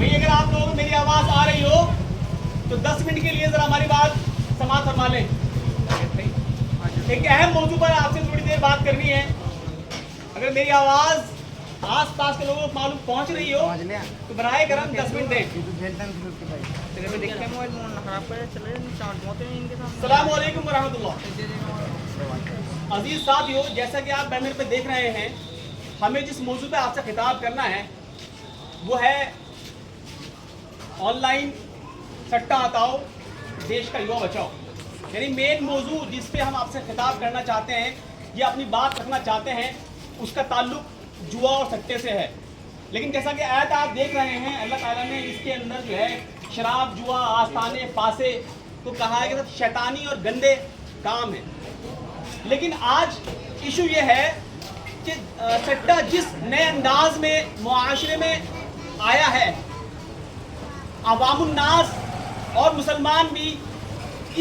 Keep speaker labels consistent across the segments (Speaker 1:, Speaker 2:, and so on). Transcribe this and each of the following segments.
Speaker 1: بھئی اگر آپ لوگوں کو میری آواز آ رہی ہو تو 10 منٹ کے لیے ذرا ہماری بات سماعت فرما لیں. ایک اہم موضوع پر آپ سے تھوڑی دیر بات کرنی ہے. اگر میری آواز آس پاس کے لوگوں کو معلوم پہنچ رہی ہو تو براہ کرم 10 منٹ دیں. السلام علیکم ورحمۃ اللہ. عزیز ساتھیو، جیسا کہ آپ بینر پہ دیکھ رہے ہیں، ہمیں جس موضوع پہ آپ سے خطاب کرنا ہے وہ ہے آن لائن سٹا ہٹاؤ، دیش کا یووا بچاؤ. یعنی مین موضوع جس پہ ہم آپ سے خطاب کرنا چاہتے ہیں یا اپنی بات رکھنا چاہتے ہیں اس کا تعلق جوا اور سٹے سے ہے. لیکن جیسا کہ آیت آپ دیکھ رہے ہیں، اللہ تعالیٰ نے اس کے اندر جو ہے شراب، جوا، آستانے، پاسے تو کہا ہے کہ سب شیطانی اور گندے کام ہیں. لیکن آج ایشو یہ ہے کہ سٹا جس نئے انداز میں معاشرے میں آیا ہے، عوام الناس اور مسلمان بھی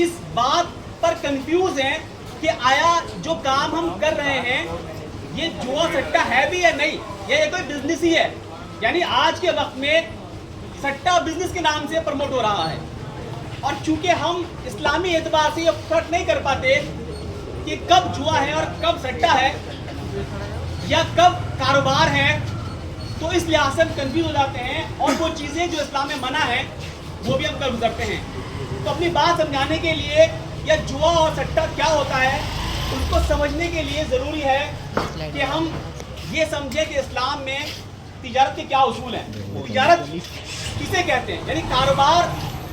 Speaker 1: اس بات پر کنفیوز ہیں کہ آیا جو کام ہم کر رہے ہیں یہ جوا سٹا ہے بھی یا نہیں، یہ کوئی بزنس ہی ہے. یعنی آج کے وقت میں سٹا بزنس کے نام سے پروموٹ ہو رہا ہے. اور چونکہ ہم اسلامی اعتبار سے یہ فرق نہیں کر پاتے کہ کب جوا ہے اور کب سٹا ہے یا کب کاروبار ہے، تو اس لحاظ سے ہم کنفیوز ہو جاتے ہیں اور وہ چیزیں جو اسلام میں منع ہیں وہ بھی ہم کر گزرتے ہیں. تو اپنی بات سمجھانے کے لیے یا جوا اور سٹا کیا ہوتا ہے اس کو سمجھنے کے لیے ضروری ہے کہ ہم یہ سمجھیں کہ اسلام میں تجارت کے کیا اصول ہیں. تجارت کسے کہتے ہیں، یعنی کاروبار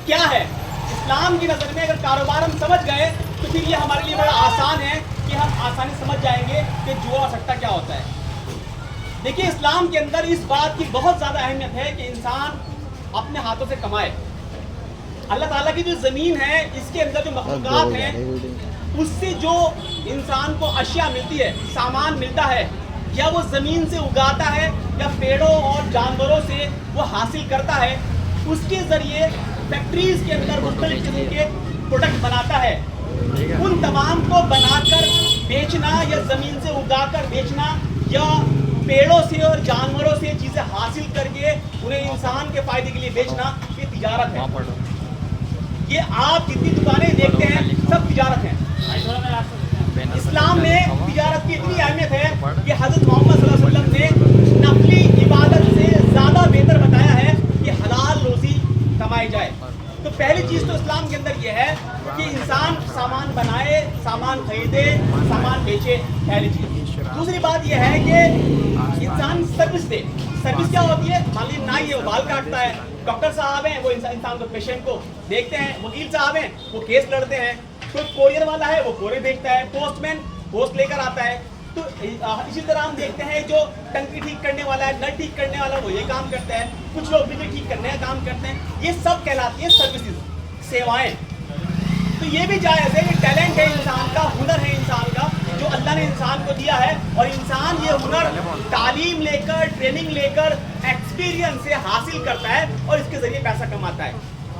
Speaker 1: کیا ہے. اسلام کی نظر میں اگر کاروبار ہم سمجھ گئے تو پھر یہ ہمارے لیے بڑا آسان ہے کہ ہم آسانی سمجھ جائیں گے کہ جوا اور سٹا کیا ہوتا ہے. دیکھیے اسلام کے اندر اس بات کی بہت زیادہ اہمیت ہے کہ انسان اپنے ہاتھوں سے کمائے. اللہ تعالیٰ کی جو زمین ہے اس کے اندر جو مخلوقات ہیں اس سے جو انسان کو اشیاء ملتی ہے، سامان ملتا ہے، یا وہ زمین سے اگاتا ہے یا پیڑوں اور جانوروں سے وہ حاصل کرتا ہے، اس کے ذریعے فیکٹریز کے اندر مختلف قسم کے پروڈکٹ بناتا ہے. ان تمام کو بنا کر بیچنا یا زمین سے اگا کر بیچنا یا پیڑوں سے اور جانوروں سے چیزیں حاصل کر کے انہیں انسان کے فائدے کے لیے بیچنا، یہ تجارت ہے. یہ آپ جتنی دکانیں دیکھتے ہیں سب تجارت ہیں. اسلام میں تجارت کی اتنی اہمیت ہے کہ حضرت محمد صلی اللہ علیہ وسلم نے نفلی عبادت سے زیادہ بہتر بتایا ہے کہ حلال روزی کمائی جائے. تو پہلی چیز تو اسلام کے اندر یہ ہے کہ انسان سامان بنائے، سامان خریدے، سامان بیچے، پہلی چیز. دوسری بات یہ ہے کہ انسان سروس دے. سروس کیا ہوتی ہے؟ مان لیجیے نائی ہے وہ بال کاٹتا ہے، ڈاکٹر صاحب ہیں وہ انسان کو پیشنٹ کو دیکھتے ہیں، وکیل صاحب ہیں وہ کیس لڑتے ہیں، کوئی کوریئر والا ہے وہ کورئر بھیجتا ہے، پوسٹ مین پوسٹ لے کر آتا ہے. تو اسی طرح ہم دیکھتے ہیں جو ٹنکی ٹھیک کرنے والا ہے، نل ٹھیک کرنے والا وہ یہ کام کرتا ہے، کچھ لوگ بجلی ٹھیک کرنے کا کام کرتے ہیں. یہ سب کہلاتی ہیں سروسز، سیوائیں. تو یہ بھی جائز ہے کہ ٹیلنٹ ہے انسان کا، ہنر ہے انسان کا جو اللہ نے انسان کو دیا ہے، اور انسان یہ ہنر تعلیم لے کر، ٹریننگ لے کر، ایکسپیرینس سے حاصل کرتا ہے اور اس کے ذریعے پیسہ کماتا ہے.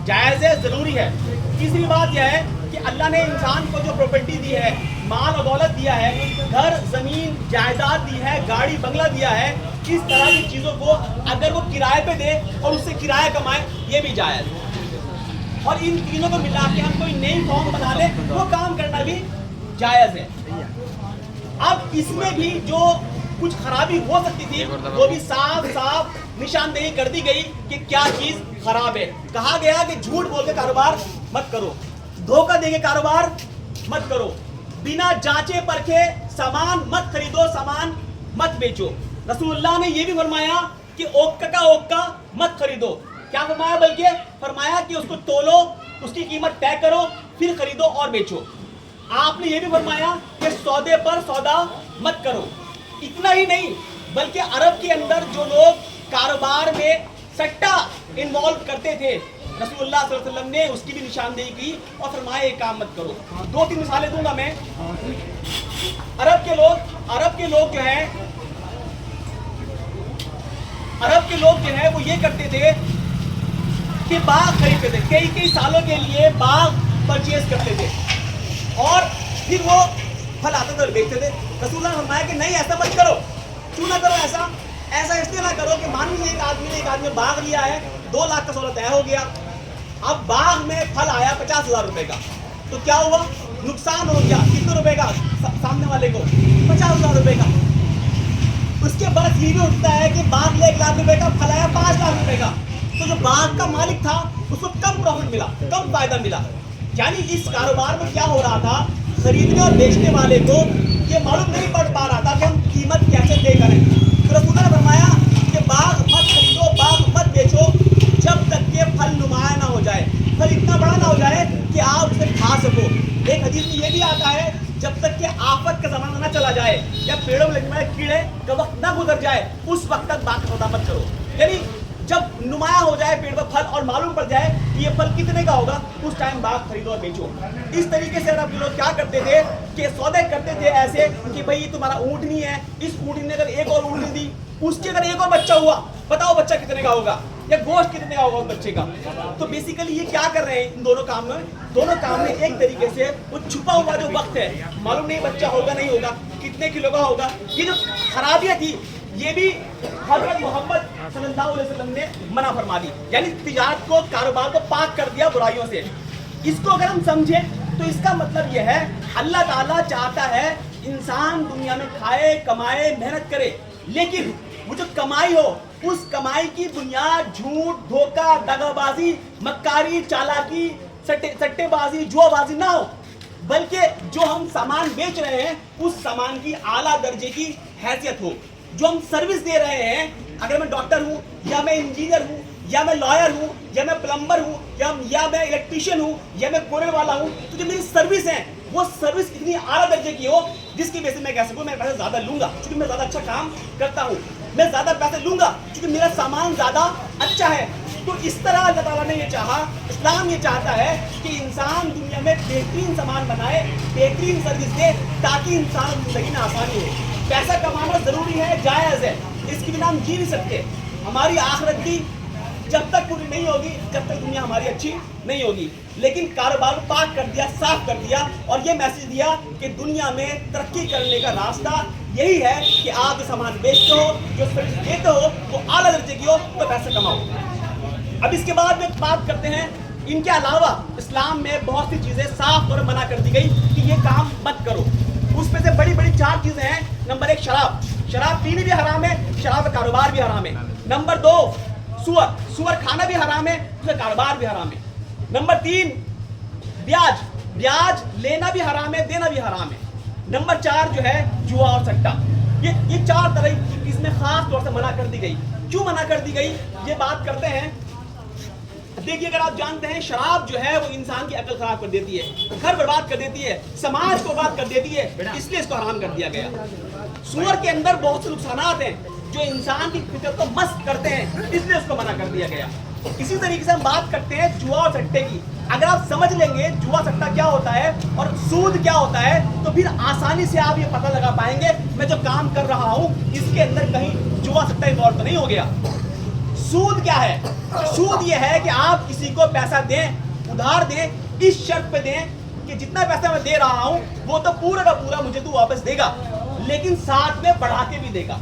Speaker 1: جائز ہے، ضروری ہے. تیسری بات یہ ہے کہ اللہ نے انسان کو جو پراپرٹی دی ہے، مال و دولت دیا ہے، گھر زمین جائیداد دی ہے، گاڑی بنگلہ دیا ہے، اس طرح کی چیزوں کو اگر وہ کرائے پہ دے اور اس سے کرایہ کمائے یہ بھی جائز ہے. اور ان تینوں کو ملا کے ہم کوئی نئی فارم بنا لیں وہ کام کرنا بھی جائز ہے. اب اس میں بھی جو کچھ خرابی ہو سکتی تھی وہ بھی صاف صاف نشاندہی کر دی گئی کہ کیا چیز خراب ہے. کہا گیا کہ جھوٹ بول کے کاروبار مت کرو، دھوکہ دے کے کاروبار مت کرو، بنا جانچے پرکھے سامان مت خریدو، سامان مت بیچو. رسول اللہ نے یہ بھی فرمایا کہ اوکا کا اوکا مت خریدو. کیا فرمایا؟ بلکہ فرمایا کہ اس کو تولو، اس کی قیمت طے کرو، پھر خریدو اور بیچو. آپ نے یہ بھی فرمایا کہ سودے پر سودا مت کرو. اتنا ہی نہیں بلکہ عرب کے اندر جو لوگ کاروبار میں سٹا انوالو کرتے تھے، رسول اللہ صلی اللہ علیہ وسلم نے اس کی بھی نشاندہی کی اور فرمایا یہ کام مت کرو. 2-3 مثالیں دوں گا میں. عرب کے لوگ جو ہے وہ یہ کرتے تھے کہ باغ خریدتے تھے، کئی سالوں کے لیے باغ پرچیز کرتے تھے اور پھر وہ پھل آتے تھے اور بیچتے تھے. رسول اللہ نے فرمایا کہ نہیں ایسا مت کرو. کیوں نہ کرو ایسا اس لیے نہ کرو کہ مان لیجیے ایک آدمی نے باغ لیا ہے، 2 लाख का सौदा तय हो गया। अब बाग में फल आया 50,000 रुपए का, तो क्या हुआ, नुकसान हो गया कितने रुपए का, सामने वाले को 50,000 रुपए का। उसके बाद ये भी उठता है कि बाग में 1 लाख रुपए का, फल आया 5 लाख रुपए का, तो जो बाग का मालिक था उसको कम प्रॉफिट मिला, कम फायदा मिला। यानी इस कारोबार में क्या हो रहा था, खरीदने और बेचने वाले को ये मालूम नहीं पड़ पा रहा था कि हम कीमत कैसे तय करें। तो रसूल ने फरमाया कि बाग मत खरीदो, बाग मत बेचो जब तक के फल नुमाया ना हो जाए, फल इतना बड़ा ना हो जाए कि आप उसे खा सको। एक हदीस में ये भी आता है, जब तक कि आफत का जमाना ना चला जाए या पेड़ों में लगने वाले कीड़े का वक्त ना गुजर जाए, उस वक्त तक बाग का सौदा मत करो। यानी जब नुमाया हो जाए पेड़ पर फल और मालूम पड़ जाए कि ये फल कितने का होगा, उस टाइम बाग खरीदो और बेचो। इस तरीके से अरब लोग क्या करते थे कि सौदे करते थे ऐसे कि भाई तुम्हारा ऊँटनी है, इस ऊँटनी ने अगर एक और ऊँटनी दी, उसके अगर एक और बच्चा हुआ, बताओ बच्चा कितने का होगा या गोश्त कितने का होगा उस बच्चे का। तो बेसिकली ये क्या कर रहे हैं इन दोनों काम में एक तरीके से वो छुपा हुआ जो वक्त है, मालूम नहीं बच्चा होगा नहीं होगा, कितने किलो का होगा, ये जो खराबियां थी ये भी हज़रत मोहम्मद सल्लल्लाहु अलैहि वसल्लम ने मना फरमा दी। यानी तिजारत को, कारोबार को पाक कर दिया बुराइयों से। इसको अगर हम समझें तो इसका मतलब यह है, अल्लाह ताला चाहता है इंसान दुनिया में खाए, कमाए, मेहनत करे, लेकिन वो जो कमाई हो उस कमाई की बुनियाद झूठ, धोखा, दगाबाजी, मक्कारी, चालाकी, सट्टेबाजी, जुआबाजी ना हो, बल्कि जो हम सामान बेच रहे हैं उस सामान की आला दर्जे की हैसियत हो। जो हम सर्विस दे रहे हैं, अगर मैं डॉक्टर हूँ या मैं इंजीनियर हूँ या मैं लॉयर हूँ या मैं प्लम्बर हूँ या मैं इलेक्ट्रीशियन हूँ या मैं कोने वाला हूँ, तो जो मेरी सर्विस है वो सर्विस इतनी आला दर्जे की हो जिसकी वजह से मैं कह सकूँ मैं पैसे ज़्यादा लूंगा क्योंकि मैं ज़्यादा अच्छा काम करता हूँ, मैं ज़्यादा पैसे लूंगा क्योंकि मेरा सामान ज़्यादा अच्छा है। तो इस तरह अल्लाह ताला ने ये चाहा, इस्लाम ये चाहता है कि इंसान दुनिया में बेहतरीन सामान बनाए, बेहतरीन सर्विस दे, ताकि इंसान ज़िंदगी में आसानी हो। पैसा कमाना ज़रूरी है, जायज़ है, इसके बिना हम जी नहीं सकते। हमारी आखिरत की जब तक पूरी नहीं होगी, जब तक दुनिया हमारी अच्छी नहीं होगी। लेकिन कारोबार को पाक कर दिया, साफ कर दिया और ये मैसेज दिया कि दुनिया में तरक्की करने का रास्ता यही है कि आप जो सामान बेचते हो, जो सर्विस देते हो, वो आला दर्जे की हो तो पैसे कमाओ। अब इसके बाद में बात करते हैं, इनके अलावा इस्लाम में बहुत सी चीज़ें साफ तौर पर मना कर दी गई कि ये काम मत करो। उसमें से बड़ी बड़ी 4 चीज़ें हैं। नंबर 1 शराब पीनी भी हराम है, शराब का कारोबार भी हराम है। नंबर 2 सुअर खाना भी हराम है, उसका कारोबार भी हराम है। नंबर 3 ब्याज लेना भी हराम है, देना भी हराम है। नंबर 4 जो है जुआ और सट्टा। ये 4 तरह की इसमें खास तौर से मना कर दी गई। क्यों मना कर दी गई, ये बात करते हैं। देखिए, अगर आप जानते हैं शराब जो है वो इंसान की अकल खराब कर देती है, घर बर्बाद कर देती है, समाज को बर्बाद कर देती है, इसलिए इसको हराम कर दिया गया। सुअर के अंदर बहुत से नुकसानात हैं जो इंसान की फितरत को मस्त करते हैं, इसलिए उसको मना कर दिया गया। इसी तरीके से हम बात करते हैं जुआ और सट्टे की। अगर आप समझ लेंगे जुआ सट्टा क्या होता है और सूद क्या होता है, तो फिर आसानी से आप ये पता लगा पाएंगे मैं जो काम कर रहा हूँ इसके अंदर कहीं जुआ सट्टा इन्वॉल्व तो नहीं हो गया। सूद क्या है? सूद ये है कि आप किसी को पैसा दें, उधार दें, इस शर्त पे दें कि जितना पैसा मैं दे रहा हूं वो तो पूरा का पूरा मुझे तू वापस देगा, लेकिन साथ में बढ़ा के भी देगा।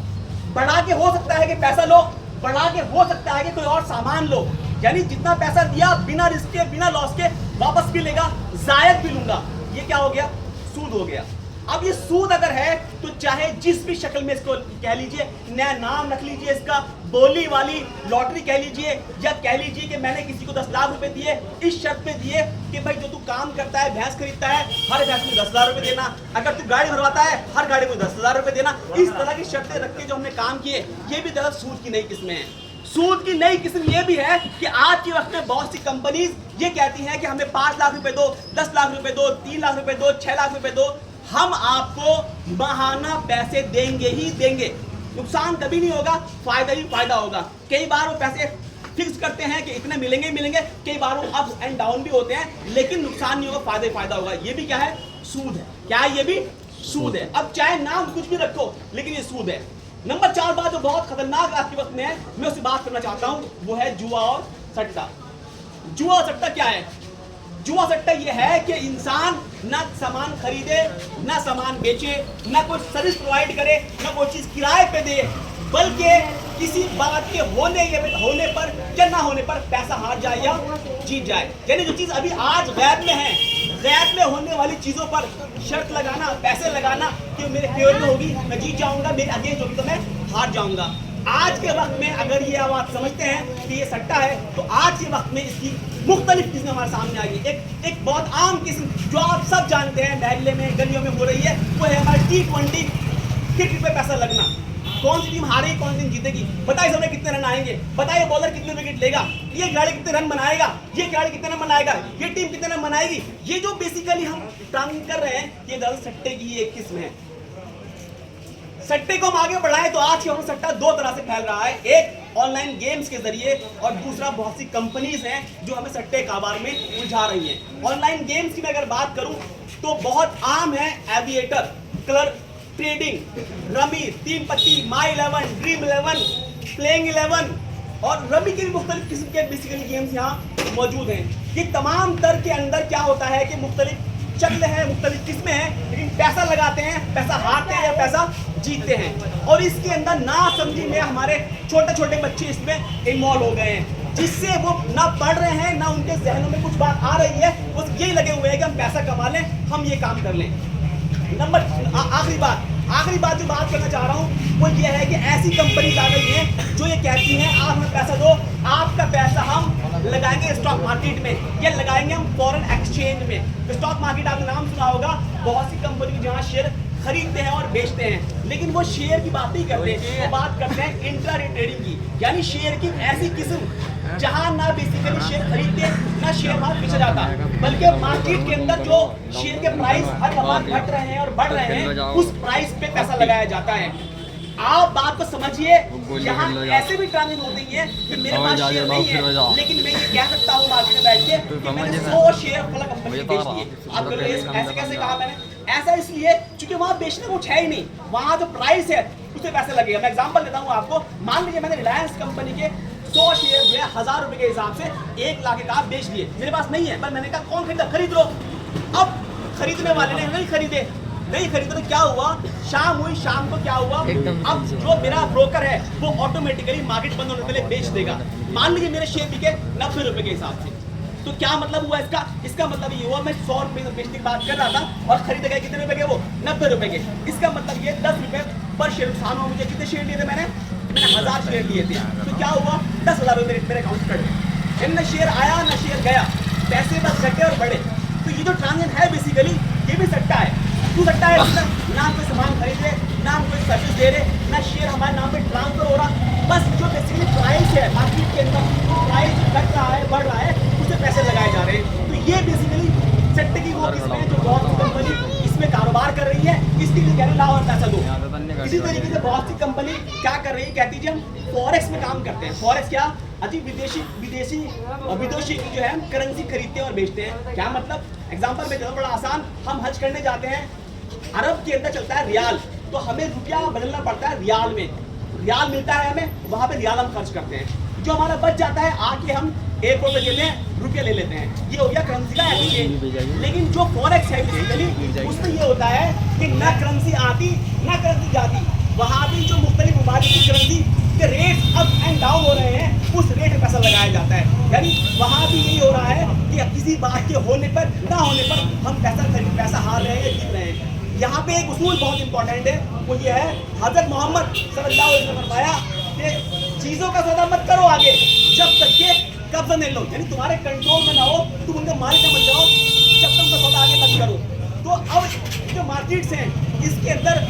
Speaker 1: बढ़ा के हो सकता है कि पैसा लो, बढ़ा के हो सकता है कि कोई और सामान लो, यानी जितना पैसा दिया बिना रिस्क के, बिना लॉस के वापस भी लेगा, जायद भी लूंगा। ये क्या हो गया? सूद हो गया। अब ये सूद अगर है तो चाहे जिस भी शक्ल में इसको कह लीजिए, नया नाम रख लीजिए इसका, बोली वाली लॉटरी कह लीजिए, या कह लीजिए कि मैंने किसी को 10 लाख रुपए दिए, इस शर्त पे दिए कि भाई जो तू काम करता है, भैंस खरीदता है, हर भैंस में 10,000 रुपए देना, अगर तू गाड़ी भरवाता है हर गाड़ी में 10,000 रुपए देना। इस तरह की शर्तें रख के जो हमने काम किए, ये भी दरअसल सूद की नई किस्में हैं। सूद की नई किस्म ये भी है कि आज के वक्त में बहुत सी कंपनीज ये कहती हैं कि हमें 5 लाख रुपए दो, 10 लाख रुपए दो, 3 लाख रुपए दो, 6 लाख रुपए दो, हम आपको माहाना पैसे देंगे ही देंगे, नुकसान कभी नहीं होगा, फायदा ही फायदा होगा। कई बार वो पैसे फिक्स करते हैं कि इतने मिलेंगे मिलेंगे, कई बार वो अप्स एंड डाउन भी होते हैं, लेकिन नुकसान नहीं होगा, फायदा ही फायदा होगा। ये भी क्या है? सूद है। क्या है? ये भी सूद है। अब चाहे नाम कुछ भी रखो, लेकिन ये सूद है। नंबर 4 बात जो बहुत खतरनाक आज के वक्त में है, मैं उससे बात करना चाहता हूँ, वो है जुआ और सट्टा। जुआ और सट्टा क्या है? जुआ सट्टा ये है कि इंसान ना सामान खरीदे, ना सामान बेचे, ना कोई सर्विस प्रोवाइड करे, ना कोई चीज किराए पे दे, बल्कि किसी बात के होने पर या ना होने पर पैसा हार जाए या जीत जाए। यानी जो चीज अभी आज गैब में है, गैब में होने वाली चीजों पर शर्त लगाना, पैसे लगाना कि मेरे फेवर में होगी मैं जीत जाऊंगा, मेरे अगेंस्ट होगी तो मैं हार जाऊंगा। आज के वक्त में अगर ये आप समझते हैं कि ये सट्टा है, तो आज के वक्त में इसकी मुख्तलिफ किस्में हमारे सामने आई है। एक बहुत आम किस्म जो आप सब जानते हैं, महल्ले में गलियों में हो रही है, वो है हमारे T20 क्रिकेट पे पैसा लगना। कौन सी टीम हारेगी, कौन सी टीम जीतेगी, बताइए समय कितने रन आएंगे, बताइए बॉलर कितने विकेट लेगा, ये खिलाड़ी कितने रन बनाएगा, ये खिलाड़ी कितने रन बनाएगा, ये टीम कितने रन बनाएगी। ये जो बेसिकली हम टांग कर रहे हैं, ये दरअसल सट्टे की एक किस्म है। सट्टे को हम आगे बढ़ाएं तो आज के सट्टा दो तरह से फैल रहा है, एक ऑनलाइन गेम्स के जरिए और दूसरा बहुत सी कंपनीज हैं जो हमें सट्टे कारोबार में उलझा रही हैं। ऑनलाइन गेम्स की मैं अगर बात करूं तो बहुत आम है एविएटर, कलर ट्रेडिंग, रमी, तीन पत्ती, माई 11, ड्रीम 11, प्लेइंग 11 और रमी के भी मुख्तलिफ किस्म के बेसिकली गेम्स यहाँ मौजूद हैं। ये तमाम तर के अंदर क्या होता है कि मुख्तलिफ शक्ल है, मुख्तलिफ किस्में हैं, लेकिन पैसा लगाते हैं, पैसा हारते हैं या पैसा जीतते हैं। और इसके अंदर ना समझी में हमारे छोटे छोटे बच्चे इसमें इन्वॉल्व हो गए हैं, जिससे वो ना पढ़ रहे हैं ना उनके जहनों में कुछ बात आ रही है, बस यही लगे हुए हैं कि हम पैसा कमा लें, हम ये काम कर लें। आखिरी बात जो बात करना चाह रहा हूँ वो ये है कि ऐसी कंपनीज आ गई हैं जो ये कहती हैं आप हमें पैसा दो, आपका पैसा हम लगाएंगे स्टॉक मार्केट में या लगाएंगे हम फॉरेन एक्सचेंज में। स्टॉक मार्केट आपने नाम सुना होगा, बहुत सी कंपनी जहाँ शेयर खरीदते हैं और बेचते हैं, लेकिन वो शेयर की बात नहीं करते, वो बात करते हैं इंट्राडे ट्रेडिंग की, यानी शेयर की ऐसी किस्म जहां ना बेसिकली शेयर खरीदते ना शेयर वहां बेचा जाता, बल्कि मार्केट के अंदर जो शेयर के प्राइस हर दफा घट रहे हैं और बढ़ रहे हैं, उस प्राइस पे पैसा लगाया जाता है। आप बात को समझिए, यहाँ ऐसे भी ट्रांजेक्शन होती है कि मेरे पास शेयर नहीं है, लेकिन मैं ये कह सकता हूँ मार्केट में बैठ के कि मैंने 100 शेयर फला कंपनी बेच दिए। आप ऐसे कैसे कहा मैंने? ऐसा इसलिए क्योंकि वहाँ बेचने को कुछ है ही नहीं, वहाँ जो प्राइस है उससे पैसे लगेगा। मैं एग्जांपल देता हूँ आपको, मान लीजिए मैंने रिलायंस कंपनी के 100 शेयर जो है 1000 रुपए के हिसाब से 1 लाख का बेच दिए, मेरे पास नहीं है, पर मैंने कहा कौन खरीदा, खरीद लो। अब खरीदने वाले ने नहीं खरीदे तो क्या हुआ, शाम हुई, शाम को क्या हुआ, अब जो मेरा ब्रोकर है वो ऑटोमेटिकली मार्केट बंद होने के लिए बेच देगा। मान लीजिए मेरे शेयर बिके 90 रुपए के हिसाब से, तो क्या मतलब हुआ इसका मतलब ये हुआ मैं 100 रुपए बेचने की बात कर रहा था और खरीदे गए कितने रुपए के, वो 90 रुपए के। इसका मतलब ये 10 रुपए पर शेयर नुकसान हुआ। मुझे कितने शेयर लिए थे मैंने 1000 शेयर लिए थे, तो क्या हुआ 10,000 रुपए मेरे अकाउंट कट गए। न शेयर आया न शेयर गया, पैसे बस घटे और बढ़े। तो ये जो ट्रांजेक्शन है बेसिकली ये भी सट्टा है। क्यों सट्टा है? ना हम कोई सामान खरीद रहे, ना हम कोई सर्विस दे रहे, ना शेयर हमारे नाम पे ट्रांसफर हो रहा, बस जो बेसिकली प्राइस है मार्केट के अंदर, प्राइस घट रहा है बढ़ रहा है, उससे पैसे लगाए जा रहे हैं। तो ये बेसिकली सट्टे की वो किस्में हैं जो बहुत सी कंपनी इसमें कारोबार कर रही है, इसके लिए कह रहे लाओ और पैसा दो। इसी तरीके से बहुत सी कंपनी क्या कर रही है, कहती है हम फॉरेक्स में काम करते हैं। फॉरेक्स क्या? अजी विदेशी जो है हम करेंसी खरीदते हैं और बेचते हैं। क्या मतलब? एग्जांपल में बड़ा आसान, हम हज करने जाते हैं, अरब के अंदर चलता है रियाल, तो हमें रुपया बदलना पड़ता है रियाल में, रियाल मिलता है हमें, वहां पे रियाल हम खर्च करते हैं, जो हमारा बच जाता है आके हम एयरपोर्ट पे देते हैं, रुपया ले लेते हैं। ये हो गया करेंसी का एक्सचेंज। लेकिन जो फॉरेक्स है बेसिकली उसमें ये होता है कि ना करेंसी आती ना करेंसी जाती, वहाँ भी जो मुख्तलिफ ममालिक की करेंसी के रेट अप एंड डाउन हो रहे हैं, उस रेट में पैसा लगाया जाता है। यानी वहाँ भी यही हो रहा है कि किसी बात के होने पर ना होने पर हम पैसा हार रहे हैं या जीत रहे हैं। यहाँ पे एक उसूल बहुत इंपॉर्टेंट है, वो ये है हज़रत मोहम्मद सल्लल्लाहु अलैहि वसल्लम ने फरमाया कि चीज़ों का सौदा मत करो आगे जब तक के कब्जा नहीं लो, यानी तुम्हारे कंट्रोल में ना हो, तुम उनके मालिक में मत जाओ जब तक उनका सौदा आगे मत करो। तो अब जो मार्केट्स हैं इसके अंदर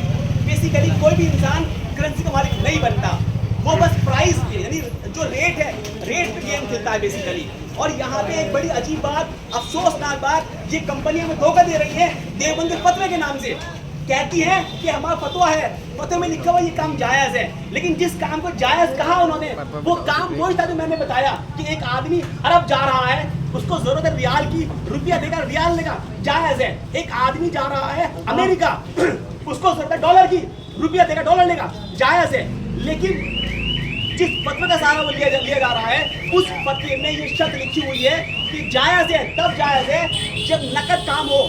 Speaker 1: बेसिकली कोई भी इंसान करेंसी का मालिक नहीं बनता, वो बस प्राइस पे यानी जो रेट है रेट पे गेम खेलता है बेसिकली। और यहाँ पे एक बड़ी अजीब बात, अफसोसनाक बात, ये कंपनी हमें धोखा दे रही है देवबंद के फतवे के नाम से। कहती है कि हमारा फतवा है, फतवे में लिखा हुआ ये काम जायज़ है, लेकिन जिस काम को जायज़ कहा उन्होंने वो काम वही था जो मैंने बताया कि एक आदमी अरब जा रहा है, उसको जरूरत है रियाल की, रुपया देगा रियाल लेगा, जायज़ है। एक आदमी जा रहा है अमेरिका, उसको जरूरत है डॉलर की, रुपया देगा डॉलर लेगा, जायज़ है। लेकिन जिस फतवे का सहारा वो लिया जा रहा है, उस फतवे में ये शर्त लिखी हुई है कि जायज़ है तब जायज़ है जब नकद काम हो,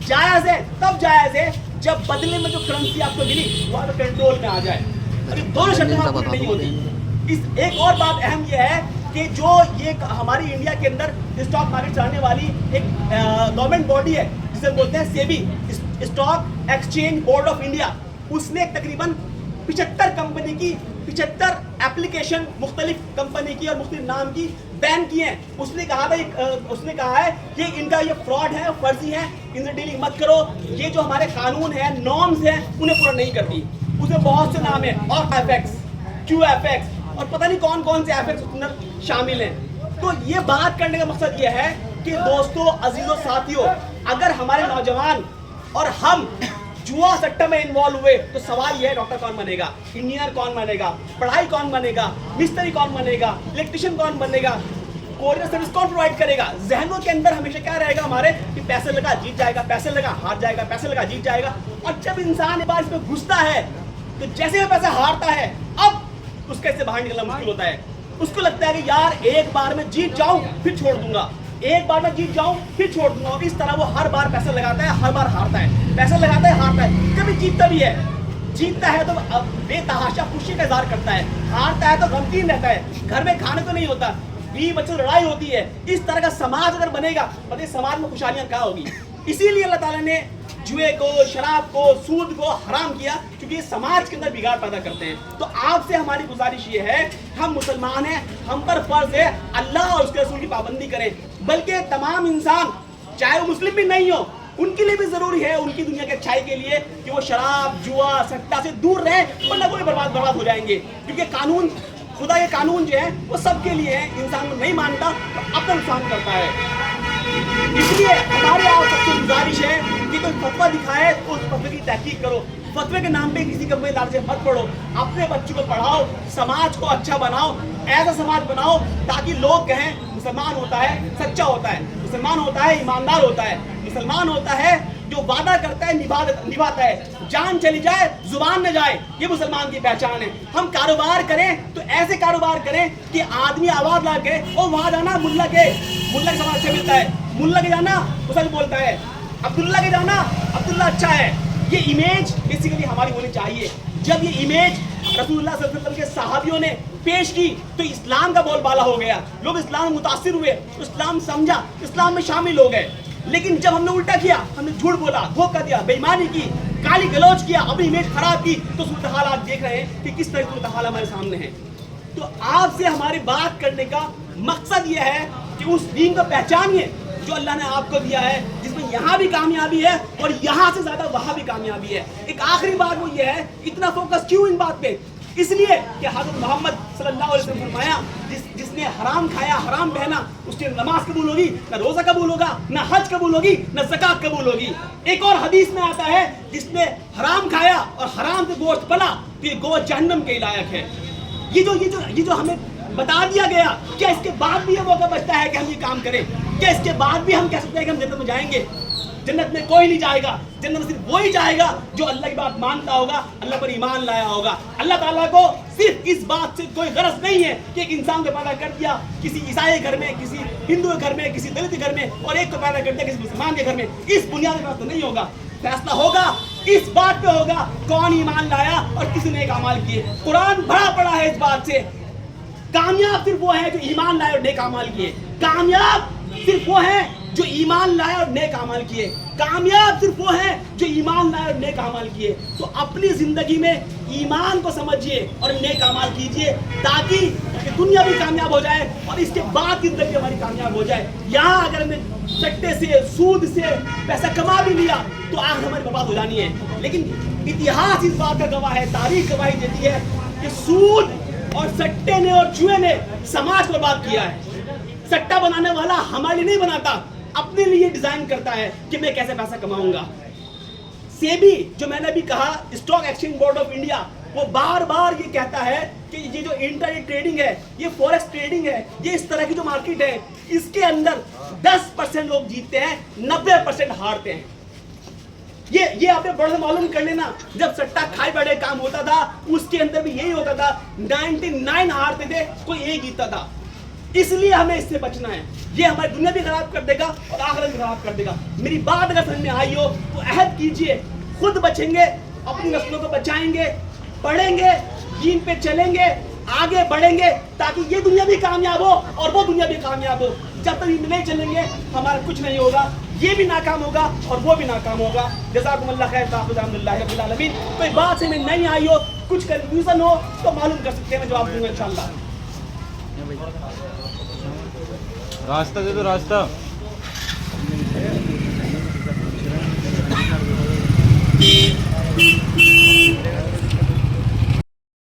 Speaker 1: जायज़ है तब जायज़ है जब बदले में जो करेंसी आपको मिली वो आपके कंट्रोल में आ जाए। अभी दोनों शर्तें वहाँ पूरी नहीं होती। इस एक और बात अहम ये है कि जो ये हमारी इंडिया के अंदर स्टॉक मार्केट चलाने वाली एक गवर्नमेंट बॉडी है जिसे बोलते हैं SEBI, stock exchange board of India, उसने तकरीबन 75 कंपनी की 75 एप्लीकेशन मुख्तलिफ कंपनी की और मुख्तलिफ नाम की बैन किए हैं। उसने कहा है कि इनका ये फ्रॉड है, फर्जी है, इनसे डीलिंग मत करो, ये जो हमारे कानून है, नॉर्म्स हैं, उन्हें पूरा नहीं करती। उसमें बहुत से नाम है, और एफएक्स, QFX और पता नहीं कौन कौन से एफएक्स उसके अंदर शामिल हैं। तो ये बात करने का मकसद ये है कि दोस्तों, अजीजों, साथियों, अगर हमारे नौजवान और हम जुआ सट्टा में इन्वॉल्व हुए तो सवाल यह है, डॉक्टर कौन बनेगा, इंजीनियर कौन बनेगा, पढ़ाई कौन बनेगा, मिस्त्री कौन बनेगा, इलेक्ट्रिशियन कौन बनेगा, कोरियर सर्विस कौन प्रोवाइड करेगा। जहनों के अंदर हमेशा क्या रहेगा हमारे कि पैसे लगा जीत जाएगा, पैसे लगा हार जाएगा, पैसे लगा जीत जाएगा। और जब इंसान एक बार इसमें घुसता है तो जैसे वो पैसा हारता है, अब उसके इससे बाहर निकलना मुश्किल होता है। उसको लगता है कि यार एक बार में जीत जाऊं फिर छोड़ दूंगा, एक बार में जीत जाऊं फिर छोड़ दूंगा। और इस तरह वो हर बार पैसा लगाता है, हर बार हारता है, पैसा लगाता है, हारता है, कभी जीतता भी है। जीतता है तो बेतहाशा खुशी का इजहार करता है, हारता है तो गमगीन रहता है, घर में खाने तो नहीं होता, बीवी बच्चों लड़ाई होती है। इस तरह का समाज अगर बनेगा तो समाज में खुशहालियां कहाँ होगी। इसीलिए अल्लाह ताला ने जुए को, शराब को, सूद को हराम किया, क्योंकि ये समाज के अंदर बिगाड़ पैदा करते हैं। तो आपसे हमारी गुजारिश ये है, हम मुसलमान हैं, हम पर फर्ज है अल्लाह और उसके रसूल की पाबंदी करें। बल्कि तमाम इंसान, चाहे वो मुस्लिम भी नहीं हो, उनके लिए भी जरूरी है, उनकी दुनिया की अच्छाई के लिए, कि वो शराब, जुआ, सट्टा से दूर रहे, वरना कोई बर्बाद हो जाएंगे। क्योंकि कानून, खुदा के कानून जो है वो सबके लिए है, इंसान को नहीं मानता तो अपना नुकसान करता है। इसलिए हमारे आप सबसे गुजारिश है कि कोई फतवा दिखाए तो उस फतवे की तहकीक करो, फतवे के नाम पे किसी कम्बेदार से मत पढ़ो, अपने बच्चों को पढ़ाओ, समाज को अच्छा बनाओ, ऐसा समाज बनाओ ताकि लोग कहें मुसलमान होता है सच्चा होता है, मुसलमान होता है ईमानदार होता है, मुसलमान होता है जो वादा करता है निभाता है, जान चली जाए जुबान न जाए, ये मुसलमान की पहचान है। हम कारोबार करें तो ऐसे कारोबार करें कि आदमी आवाज ला के ओ वहां जाना मुल्ला के समाज से मिलता है, मुल्ला के जाना वो सच बोलता है, अब्दुल्ला के जाना अब्दुल्ला अच्छा है। ये इमेज बेसिकली हमारी होनी चाहिए। जब ये इमेज रसूलुल्लाह सल्लल्लाहु अलैहि वसल्लम के सहाबियों ने पेश की तो इस्लाम का बोलबाला हो गया, लोग इस्लाम में मुतासिर हुए, इस्लाम समझा, इस्लाम में शामिल हो गए। लेकिन जब हमने उल्टा किया, हमने झूठ बोला, धोखा दिया, बेईमानी की, गाली गलौज किया, अपनी इमेज खराब की, तो सूरत हाल आप देख रहे हैं कि किस तरह सूरत हाल हमारे सामने है। तो आपसे हमारी बात करने का मकसद ये है कि उस दीन को पहचानिए जो अल्लाह ने आपको दिया है, जिसमें यहाँ भी कामयाबी है और यहाँ से ज्यादा वहाँ भी कामयाबी है। एक आखिरी बात वो ये है, इतना फोकस क्यों इन बात पे, इसलिए कि हज़रत मोहम्मद सल्लल्लाहु अलैहि वसल्लम फरमाया, जिसने हराम खाया, हराम पहना, उसकी नमाज कबूल होगी, न रोजा कबूल होगा, न हज कबूल होगी, न ज़कात कबूल होगी। एक और हदीस में आता है, जिसने हराम खाया और हराम से गोश्त पला तो ये गोश्त जहन्नम के लायक है। ये जो हमें बता दिया गया, क्या इसके बाद भी ये मौका बचता है कि हम ये काम करें? क्या इसके बाद भी हम कह सकते हैं कि हम जन्नत में जाएंगे? जन्नत में कोई नहीं जाएगा, जन्नत में सिर्फ वही जाएगा जो अल्लाह की बात मानता होगा, अल्लाह पर ईमान लाया होगा। अल्लाह ताला को सिर्फ इस बात से कोई गरज नहीं है कि एक इंसान को पैदा कर दिया किसी ईसाई घर में, किसी हिंदू के घर में, किसी दलित घर में, और एक को पैदा कर दिया किसी मुसलमान के घर में। इस बुनियाद पर तो नहीं होगा। फैसला होगा इस बात पे होगा कौन ईमान लाया और किसी ने अमाल किए। कुरान भरा पड़ा है इस बात से। कामयाब सिर्फ वो है जो ईमान लाए और नेक अमाल किए। कामयाब सिर्फ वो है जो ईमान लाए और नेक अमाल किए। कामयाब सिर्फ वो है जो ईमान लाए और नेक अमाल किए। तो अपनी जिंदगी में ईमान को समझिए और नेक अमाल कीजिए, ताकि दुनिया भी कामयाब हो जाए और इसके बाद की जिंदगी हमारी कामयाब हो जाए। यहाँ अगर हमने सट्टे से, सूद से पैसा कमा भी लिया तो आखिर हमारी बर्बाद हो जानी है। लेकिन इतिहास इस बात का गवाह है, तारीख गवाही देती है कि सूद और सट्टे ने और जुए ने समाज को बर्बाद किया है। सट्टा बनाने वाला हमारे लिए नहीं बनाता, अपने लिए डिजाइन करता है कि मैं कैसे पैसा कमाऊंगा। सेबी, जो मैंने अभी कहा, stock exchange board of India, वो बार बार ये कहता है कि ये जो इंट्राडे ट्रेडिंग है, ये फॉरेक्स ट्रेडिंग है, ये इस तरह की जो मार्केट है, इसके अंदर 10% लोग जीतते हैं, 90% हारते हैं। ये आपने बड़ा मालूम कर लेना। जब सट्टा खाई बड़े काम होता था, उसके अंदर भी यही होता था, 99 हारते थे, कोई एक जीतता था। इसलिए हमें इससे बचना है। ये हमारी दुनिया भी खराब कर देगा और आखिरत भी खराब कर देगा। मेरी बात अगर समझ में आई हो तो अहद कीजिए, खुद बचेंगे, अपनी नस्लों को बचाएंगे, पढ़ेंगे, دین پہ چلیں گے, آگے بڑھیں گے, تاکہ یہ دنیا بھی کامیاب ہو اور وہ دنیا بھی کامیاب ہو. جب تک یہ نہیں چلیں گے ہمارا کچھ نہیں ہوگا, یہ بھی ناکام ہوگا اور وہ بھی ناکام ہوگا. جزاکم اللہ خیر. الحمدللہ رب العالمین. کوئی بات سے میں نہیں آئی ہو, کچھ کنفیوژن ہو تو معلوم کر سکتے ہیں, میں جواب دوں گا انشاءاللہ.
Speaker 2: راستہ دے دو, راستہ.